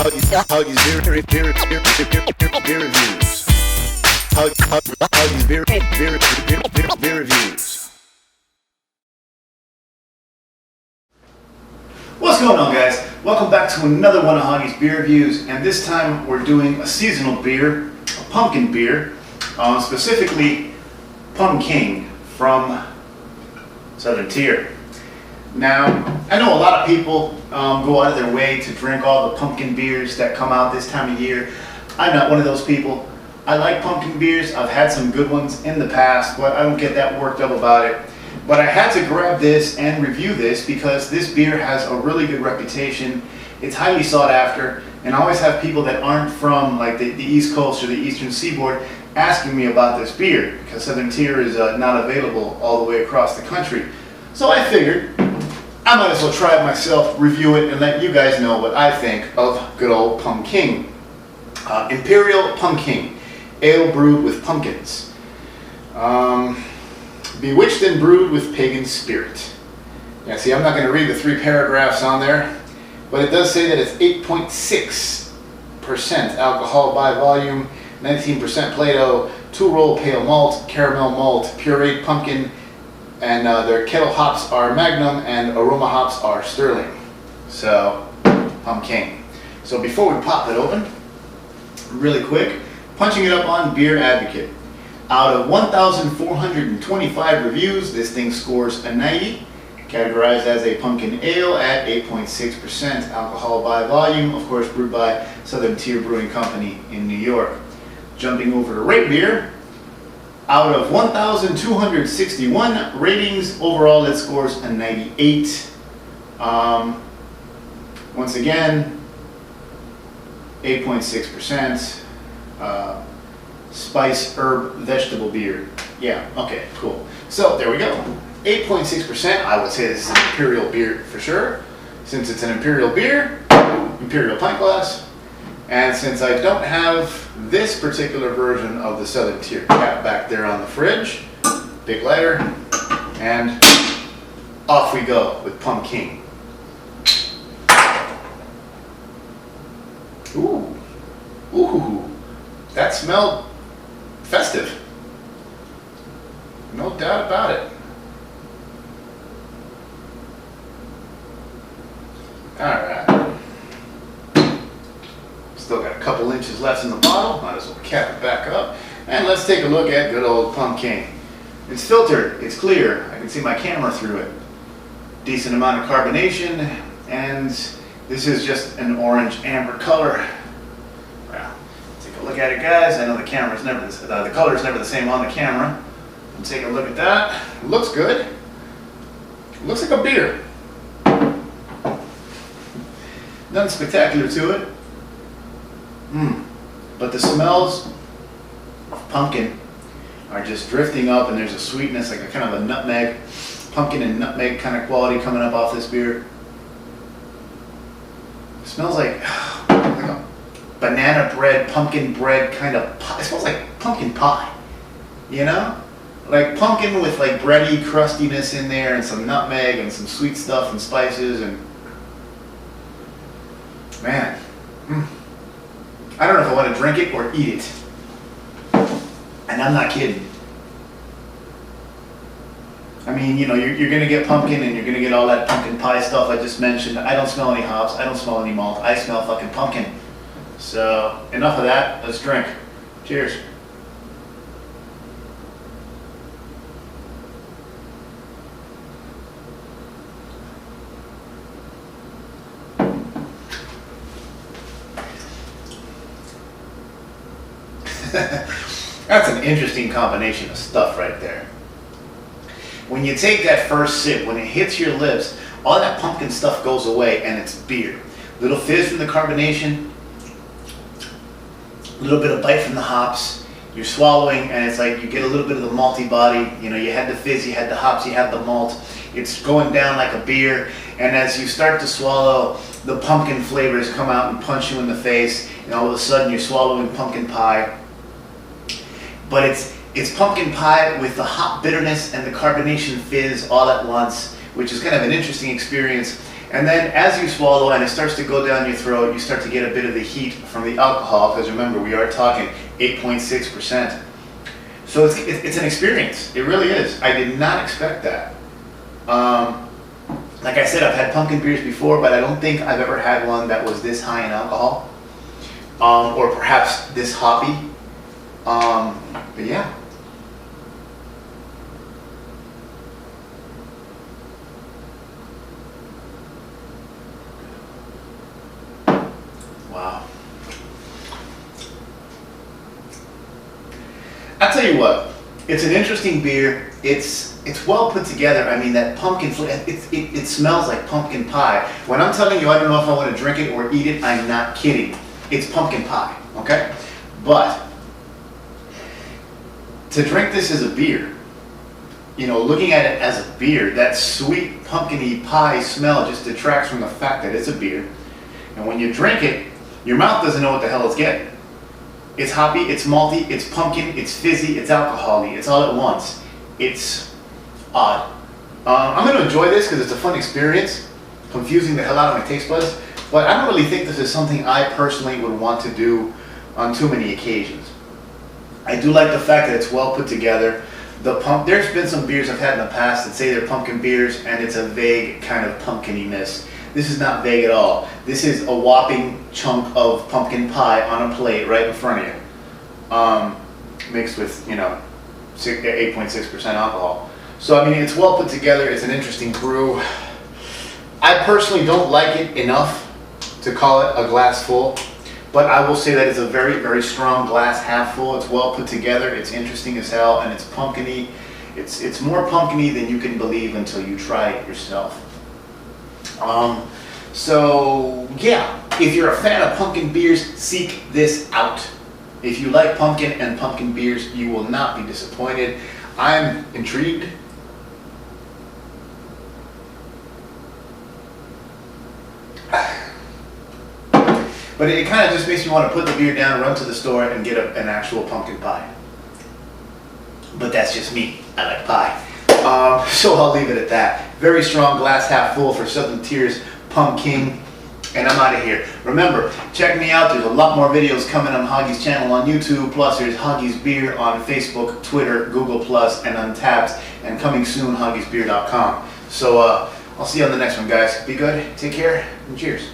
Hoggie's beer reviews. Hoggie's beer reviews. What's going on, guys? Welcome back to another one of Hoggie's beer reviews, and this time we're doing a seasonal beer, a pumpkin beer, specifically Pumking from Southern Tier. Now, I know a lot of people go out of their way to drink all the pumpkin beers that come out this time of year. I'm not one of those people. I like pumpkin beers. I've had some good ones in the past, but I don't get that worked up about it. But I had to grab this and review this because this beer has a really good reputation. It's highly sought after, and I always have people that aren't from like the East Coast or the Eastern Seaboard asking me about this beer because Southern Tier is not available all the way across the country. So I figured I might as well try it myself, review it, and let you guys know what I think of good old Pumking. Imperial Pumking, ale brewed with pumpkins. Bewitched and brewed with pagan spirit. Yeah, see, I'm not going to read the 3 paragraphs on there, but it does say that it's 8.6% alcohol by volume, 19% Play-Doh, 2-roll pale malt, caramel malt, pureed pumpkin, and their kettle hops are Magnum and aroma hops are Sterling. So, Pumking. So before we pop it open, really quick, punching it up on Beer Advocate. Out of 1,425 reviews, this thing scores a 90, categorized as a pumpkin ale at 8.6% alcohol by volume, of course brewed by Southern Tier Brewing Company in New York. Jumping over to Rate Beer, out of 1,261 ratings, overall it scores a 98. Once again, 8.6%. Spice, herb, vegetable beer. Yeah, okay, cool. So there we go. 8.6%. I would say this is an Imperial beer for sure. Since it's an Imperial beer, Imperial pint glass. And since I don't have this particular version of the Southern Tier cap back there on the fridge, big lighter, and off we go with Pumking. Ooh, ooh, that smelled festive. No doubt about it. Alright. Still got a couple inches left in the bottle. Might as well cap it back up. And let's take a look at good old Pumking. It's filtered. It's clear. I can see my camera through it. Decent amount of carbonation. And this is just an orange amber color. Wow. Take a look at it, guys. I know the camera's never the color's never the same on the camera. We'll take a look at that. It looks good. It looks like a beer. Nothing spectacular to it. But the smells of pumpkin are just drifting up, and there's a sweetness, like a kind of a nutmeg, pumpkin and nutmeg kind of quality coming up off this beer. It smells like a banana bread, pumpkin bread kind of pie. It smells like pumpkin pie, you know? Like pumpkin with like bready crustiness in there and some nutmeg and some sweet stuff and spices and man. I don't know if I want to drink it or eat it. And I'm not kidding. I mean, you know, you're going to get pumpkin and you're going to get all that pumpkin pie stuff I just mentioned. I don't smell any hops. I don't smell any malt. I smell fucking pumpkin. So, enough of that. Let's drink. Cheers. That's an interesting combination of stuff right there. When you take that first sip, when it hits your lips, all that pumpkin stuff goes away and it's beer. Little fizz from the carbonation, a little bit of bite from the hops. You're swallowing and it's like you get a little bit of the malty body. You know, you had the fizz, you had the hops, you had the malt. It's going down like a beer, and as you start to swallow, the pumpkin flavors come out and punch you in the face, and all of a sudden you're swallowing pumpkin pie. But it's pumpkin pie with the hop bitterness and the carbonation fizz all at once, which is kind of an interesting experience. And then as you swallow and it starts to go down your throat, you start to get a bit of the heat from the alcohol, because remember, we are talking 8.6%. So it's an experience. It really is. I did not expect that. Like I said, I've had pumpkin beers before, but I don't think I've ever had one that was this high in alcohol, or perhaps this hoppy. But yeah. Wow. I'll tell you what, it's an interesting beer. It's well put together. I mean, that pumpkin, it smells like pumpkin pie. When I'm telling you I don't know if I want to drink it or eat it, I'm not kidding. It's pumpkin pie, okay? But to drink this as a beer, you know, looking at it as a beer, that sweet pumpkin-y pie smell just detracts from the fact that it's a beer. And when you drink it, your mouth doesn't know what the hell it's getting. It's hoppy, it's malty, it's pumpkin, it's fizzy, it's alcohol-y, it's all at once. It's odd. I'm going to enjoy this because it's a fun experience, confusing the hell out of my taste buds, but I don't really think this is something I personally would want to do on too many occasions. I do like the fact that it's well put together. There's been some beers I've had in the past that say they're pumpkin beers and it's a vague kind of pumpkininess. This is not vague at all. This is a whopping chunk of pumpkin pie on a plate right in front of you, mixed with, you know, 8.6% alcohol. So I mean, it's well put together. It's an interesting brew. I personally don't like it enough to call it a glass full, but I will say that it's a very, very strong glass half full. It's well put together. It's interesting as hell, and it's pumpkin-y. It's more pumpkin-y than you can believe until you try it yourself. So yeah, if you're a fan of pumpkin beers, seek this out. If you like pumpkin and pumpkin beers, you will not be disappointed. I'm intrigued. But it kind of just makes me want to put the beer down, run to the store, and get an actual pumpkin pie. But that's just me. I like pie. So I'll leave it at that. Very strong glass half full for Southern Tier's Pumking. And I'm out of here. Remember, check me out. There's a lot more videos coming on Hoggie's channel on YouTube. Plus, there's Hoggie's Beer on Facebook, Twitter, Google+, and Untapped. And coming soon, hoggiesbeer.com. So I'll see you on the next one, guys. Be good, take care, and cheers.